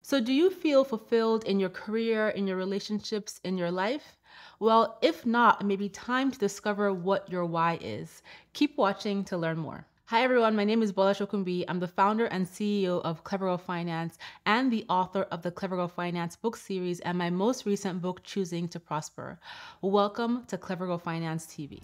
So, do you feel fulfilled in your career, in your relationships, in your life? Well, if not, it may be time to discover what your why is. Keep watching to learn more. Hi, everyone. My name is Bola Shokumbi. I'm the founder and CEO of Clever Girl Finance and the author of the Clever Girl Finance book series and my most recent book, Choosing to Prosper. Welcome to Clever Girl Finance TV.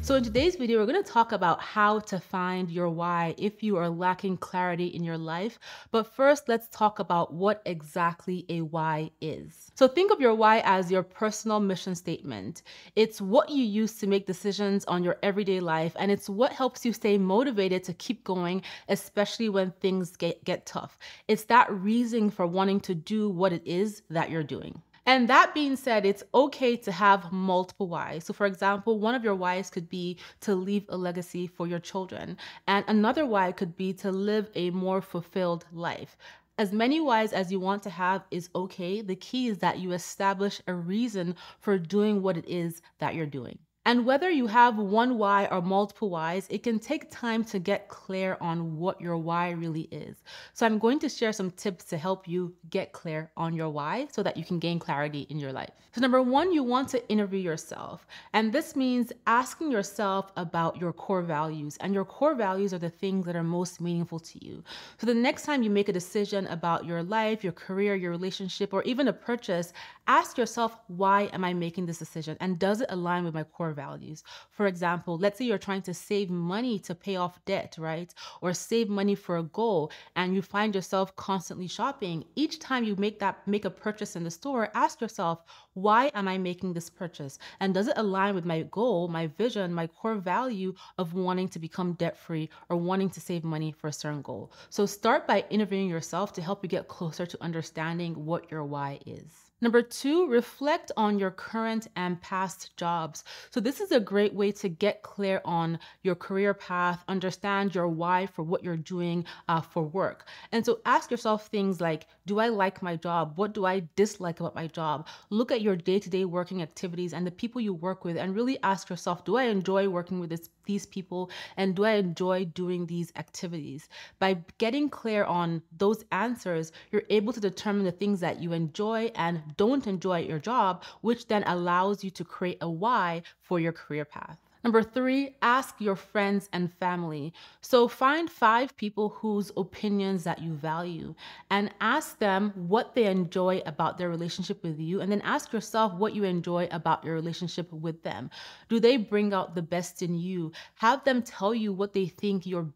So in today's video, we're going to talk about how to find your why if you are lacking clarity in your life. But first, let's talk about what exactly a why is. So think of your why as your personal mission statement. It's what you use to make decisions on your everyday life, and it's what helps you stay motivated to keep going, especially when things get tough. It's that reason for wanting to do what it is that you're doing. And that being said, it's okay to have multiple whys. So, for example, one of your whys could be to leave a legacy for your children, and another why could be to live a more fulfilled life. As many whys as you want to have is okay. The key is that you establish a reason for doing what it is that you're doing. And whether you have one why or multiple whys, it can take time to get clear on what your why really is. So I'm going to share some tips to help you get clear on your why so that you can gain clarity in your life. So number one, you want to interview yourself. And this means asking yourself about your core values. And your core values are the things that are most meaningful to you. So the next time you make a decision about your life, your career, your relationship, or even a purchase, ask yourself, why am I making this decision? And does it align with my core values? For example, let's say you're trying to save money to pay off debt, right? Or save money for a goal, and you find yourself constantly shopping. Each time you make a purchase in the store, ask yourself, why am I making this purchase? And does it align with my goal, my vision, my core value of wanting to become debt-free or wanting to save money for a certain goal? So start by interviewing yourself to help you get closer to understanding what your why is. Number two, reflect on your current and past jobs. So this is a great way to get clear on your career path, understand your why for what you're doing for work. And so ask yourself things like, do I like my job? What do I dislike about my job? Look at your day-to-day working activities and the people you work with and really ask yourself, do I enjoy working with these people? And do I enjoy doing these activities? By getting clear on those answers, you're able to determine the things that you enjoy and don't enjoy at your job, which then allows you to create a why for your career path. Number three, ask your friends and family. So find 5 people whose opinions that you value and ask them what they enjoy about their relationship with you. And then ask yourself what you enjoy about your relationship with them. Do they bring out the best in you? Have them tell you what they think your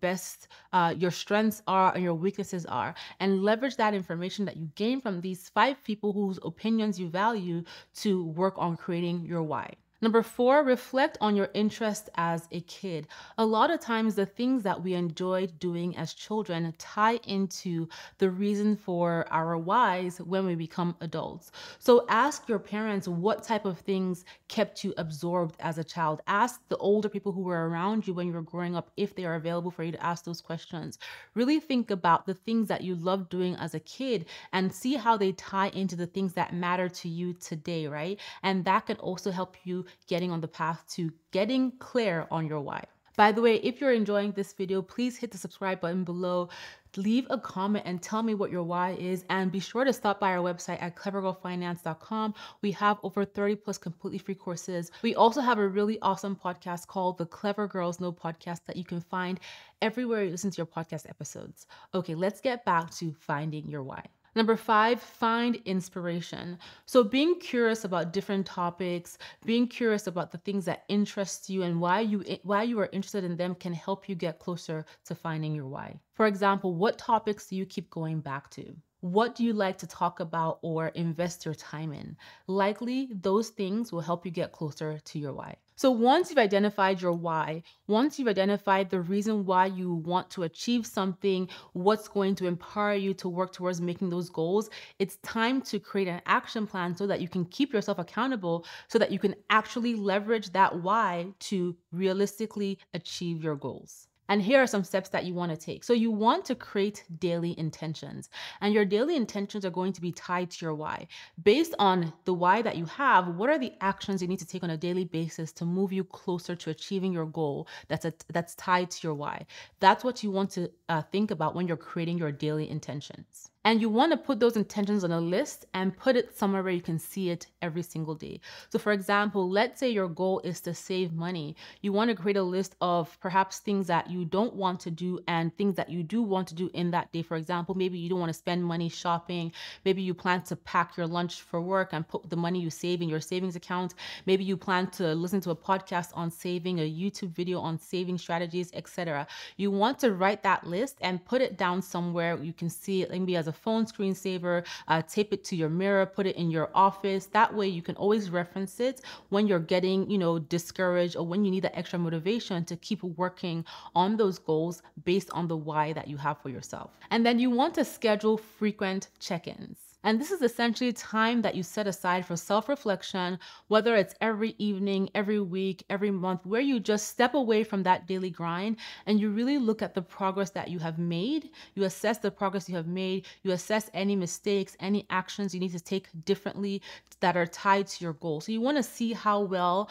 strengths are and your weaknesses are, and leverage that information that you gain from these 5 people whose opinions you value to work on creating your why. Number four, reflect on your interest as a kid. A lot of times the things that we enjoyed doing as children tie into the reason for our whys when we become adults. So ask your parents what type of things kept you absorbed as a child. Ask the older people who were around you when you were growing up if they are available for you to ask those questions. Really think about the things that you loved doing as a kid and see how they tie into the things that matter to you today, right? And that can also help you getting on the path to getting clear on your why. By the way, if you're enjoying this video, please hit the subscribe button below, leave a comment and tell me what your why is, and be sure to stop by our website at clevergirlfinance.com. We have over 30 plus completely free courses. We also have a really awesome podcast called the Clever Girls Know Podcast that you can find everywhere you listen to your podcast episodes. Okay, let's get back to finding your why. Number five, find inspiration. So being curious about different topics, being curious about the things that interest you and why you are interested in them can help you get closer to finding your why. For example, what topics do you keep going back to? What do you like to talk about or invest your time in? Likely, those things will help you get closer to your why. So once you've identified your why, once you've identified the reason why you want to achieve something, what's going to empower you to work towards making those goals, it's time to create an action plan so that you can keep yourself accountable, so that you can actually leverage that why to realistically achieve your goals. And here are some steps that you want to take. So you want to create daily intentions, and your daily intentions are going to be tied to your why. Based on the why that you have, what are the actions you need to take on a daily basis to move you closer to achieving your goal that's tied to your why? That's what you want to think about when you're creating your daily intentions. And you want to put those intentions on a list and put it somewhere where you can see it every single day. So, for example, let's say your goal is to save money. You want to create a list of perhaps things that you don't want to do and things that you do want to do in that day. For example, maybe you don't want to spend money shopping. Maybe you plan to pack your lunch for work and put the money you save in your savings account. Maybe you plan to listen to a podcast on saving, a YouTube video on saving strategies, etc. You want to write that list and put it down somewhere you can see it, maybe as a phone screensaver, tape it to your mirror, put it in your office. That way you can always reference it when you're getting, discouraged, or when you need that extra motivation to keep working on those goals based on the why that you have for yourself. And then you want to schedule frequent check-ins. And this is essentially time that you set aside for self-reflection, whether it's every evening, every week, every month, where you just step away from that daily grind and you really look at the progress that you have made. You assess the progress you have made. You assess any mistakes, any actions you need to take differently that are tied to your goal. So you want to see how well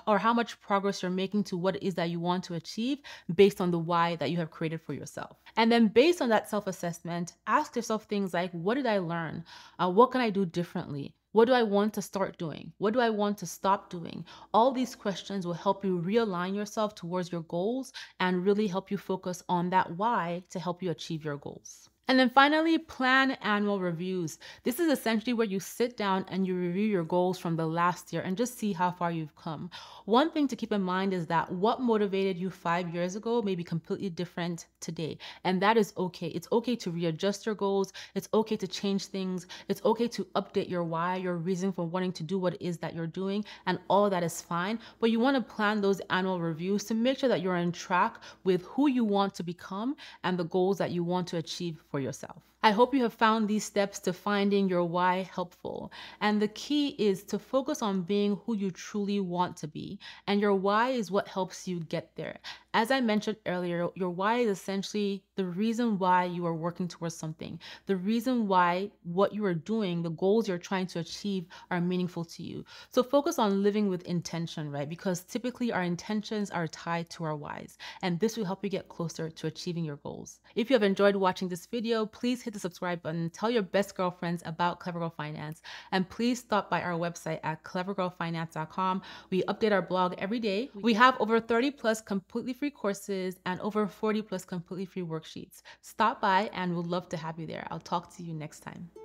or how much progress you're making to what it is that you want to achieve based on the why that you have created for yourself. And then based on that self-assessment, ask yourself things like, what did I learn? What can I do differently? What do I want to start doing? What do I want to stop doing? All these questions will help you realign yourself towards your goals and really help you focus on that why to help you achieve your goals. And then finally, plan annual reviews. This is essentially where you sit down and you review your goals from the last year and just see how far you've come. One thing to keep in mind is that what motivated you 5 years ago may be completely different today. And that is okay. It's okay to readjust your goals. It's okay to change things. It's okay to update your why, your reason for wanting to do what it is that you're doing. And all of that is fine. But you want to plan those annual reviews to make sure that you're on track with who you want to become and the goals that you want to achieve for yourself. I hope you have found these steps to finding your why helpful. And the key is to focus on being who you truly want to be. And your why is what helps you get there. As I mentioned earlier, your why is essentially the reason why you are working towards something, the reason why what you are doing, the goals you're trying to achieve are meaningful to you. So focus on living with intention, right? Because typically our intentions are tied to our whys, and this will help you get closer to achieving your goals. If you have enjoyed watching this video, please hit the subscribe button, tell your best girlfriends about Clever Girl Finance, and please stop by our website at clevergirlfinance.com. We update our blog every day. We have over 30 plus completely free courses and over 40 plus completely free worksheets. Stop by and we'd love to have you there. I'll talk to you next time.